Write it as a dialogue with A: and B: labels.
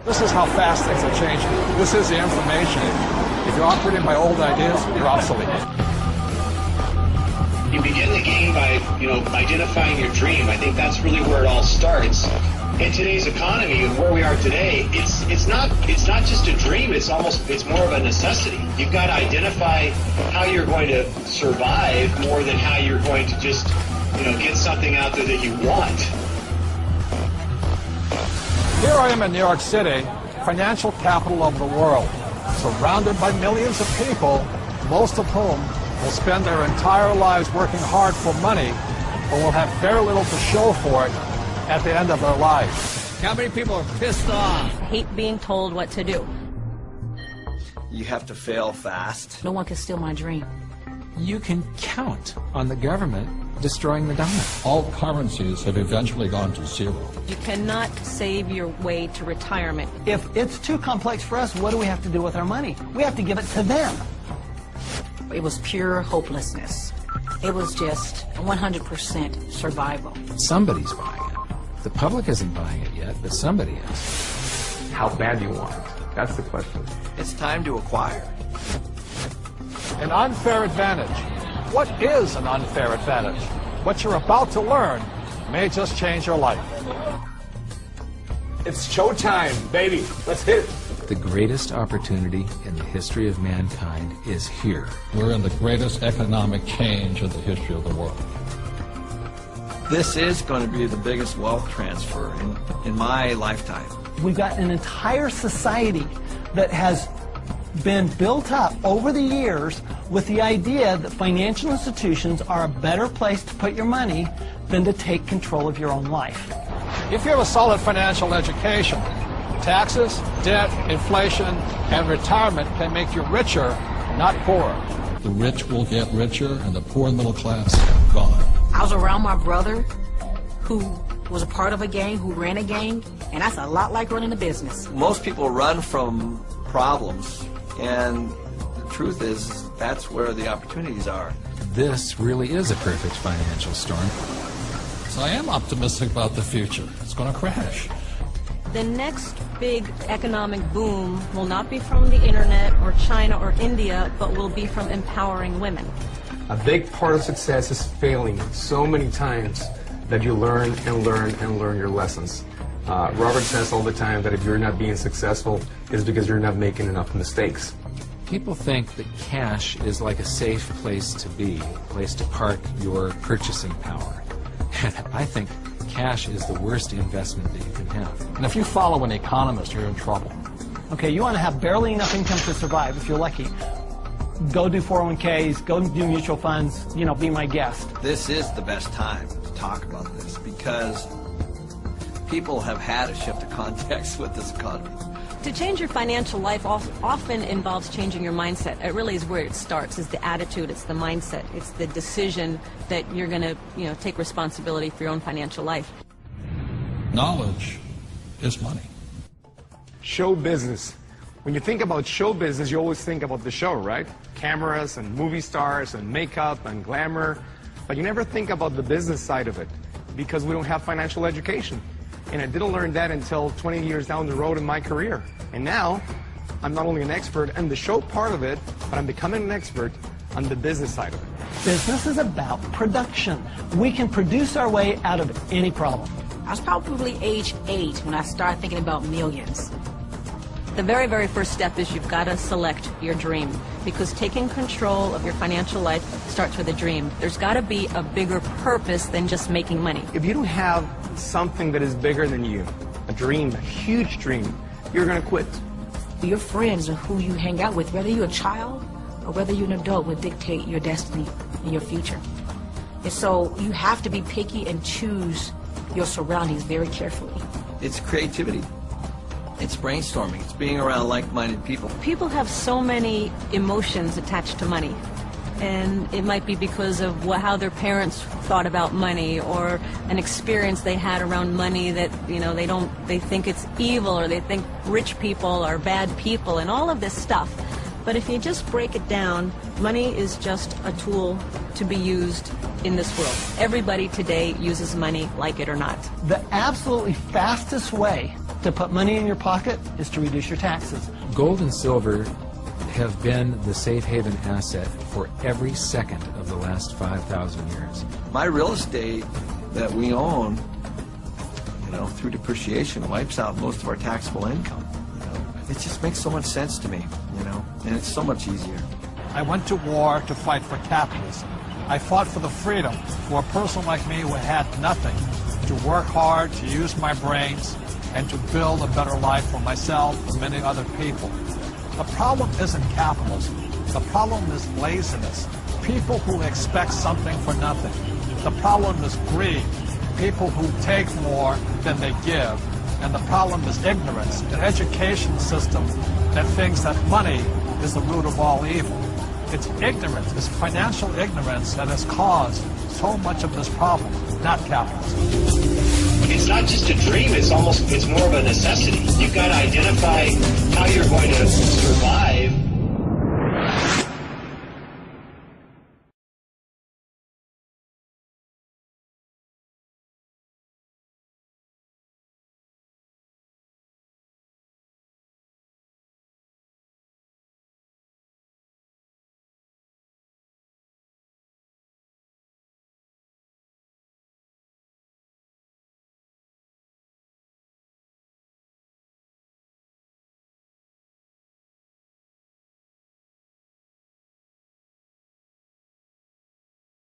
A: This is how fast things are changing. This is the information. If you're operating by old ideas, you're obsolete.
B: You begin the game by, identifying your dream. I think that's really where it all starts. In today's economy and where we are today, it's not just a dream. It's more of a necessity. You've got to identify how you're going to survive more than how you're going to just, get something out there that you want.
A: Here I am in New York City, financial capital of the world, surrounded by millions of people, most of whom will spend their entire lives working hard for money, but will have very little to show for it at the end of their lives.
C: How many people are pissed off?
D: I hate being told what to do.
E: You have to fail fast.
D: No one can steal my dream.
F: You can count on the government destroying the dollar.
G: All currencies have eventually gone to zero.
D: You cannot save your way to retirement.
C: If it's too complex for us, what do we have to do with our money? We have to give it to them.
D: It was pure hopelessness. It was just 100% survival.
F: Somebody's buying it. The public isn't buying it yet, but somebody is.
H: How bad do you want it? That's the question.
E: It's time to acquire.
A: An unfair advantage. What is an unfair advantage? What you're about to learn may just change your life.
H: It's showtime, baby. Let's hit it.
F: The greatest opportunity in the history of mankind is here.
G: We're in the greatest economic change in the history of the world.
E: This is going to be the biggest wealth transfer in my lifetime.
C: We've got an entire society that has been built up over the years with the idea that financial institutions are a better place to put your money than to take control of your own life.
A: If you have a solid financial education, taxes, debt, inflation, and retirement can make you richer, not poorer.
G: The rich will get richer and the poor and middle class gone.
D: I was around my brother who was a part of a gang, who ran a gang, and that's a lot like running a business.
E: Most people run from problems, and the truth is that's where the opportunities are.
F: This really is a perfect financial storm.
G: So I am optimistic about the future. It's going to crash.
D: The next big economic boom will not be from the internet or China or India, but will be from empowering women.
H: A big part of success is failing so many times that you learn and learn and learn your lessons. Robert says all the time that if you're not being successful, it's because you're not making enough mistakes.
F: People think that cash is like a safe place to be, a place to park your purchasing power. And I think cash is the worst investment that you can have.
A: And if you follow an economist, you're in trouble.
C: Okay, you want to have barely enough income to survive if you're lucky. Go do 401ks, go do mutual funds, be my guest.
E: This is the best time to talk about this because people have had a shift of context with this economy.
D: To change your financial life often involves changing your mindset. It really is where it starts, is the attitude, it's the mindset, it's the decision that you're going to, take responsibility for your own financial life.
G: Knowledge is money.
H: Show business. When you think about show business, you always think about the show, right? Cameras and movie stars and makeup and glamour. But you never think about the business side of it because we don't have financial education. And I didn't learn that until 20 years down the road in my career. And now, I'm not only an expert in the show part of it, but I'm becoming an expert on the business side of it.
C: Business is about production. We can produce our way out of any problem.
D: I was probably age 8 when I started thinking about millions. The very, very first step is you've got to select your dream, because taking control of your financial life starts with a dream. There's got to be a bigger purpose than just making money.
H: If you don't have something that is bigger than you, a dream, a huge dream, you're going to quit.
D: Your friends and who you hang out with, whether you're a child or whether you're an adult, will dictate your destiny and your future. And so you have to be picky and choose your surroundings very carefully.
E: It's creativity. It's brainstorming. It's being around like-minded people.
D: People have so many emotions attached to money. And it might be because of how their parents thought about money, or an experience they had around money that, they think it's evil, or they think rich people are bad people, and all of this stuff. But if you just break it down, money is just a tool to be used in this world. Everybody today uses money, like it or not.
C: The absolutely fastest way to put money in your pocket is to reduce your taxes.
F: Gold and silver have been the safe haven asset for every second of the last 5,000 years.
E: My real estate that we own, through depreciation, wipes out most of our taxable income. It just makes so much sense to me, and it's so much easier.
A: I went to war to fight for capitalism. I fought for the freedom for a person like me who had nothing, to work hard, to use my brains, and to build a better life for myself and many other people. The problem isn't capitalism. The problem is laziness. People who expect something for nothing. The problem is greed. People who take more than they give. And the problem is ignorance, an education system that thinks that money is the root of all evil. It's ignorance, it's financial ignorance that has caused so much of this problem, not capitalism.
B: It's not just a dream, it's more of a necessity. You've got to identify how you're going to survive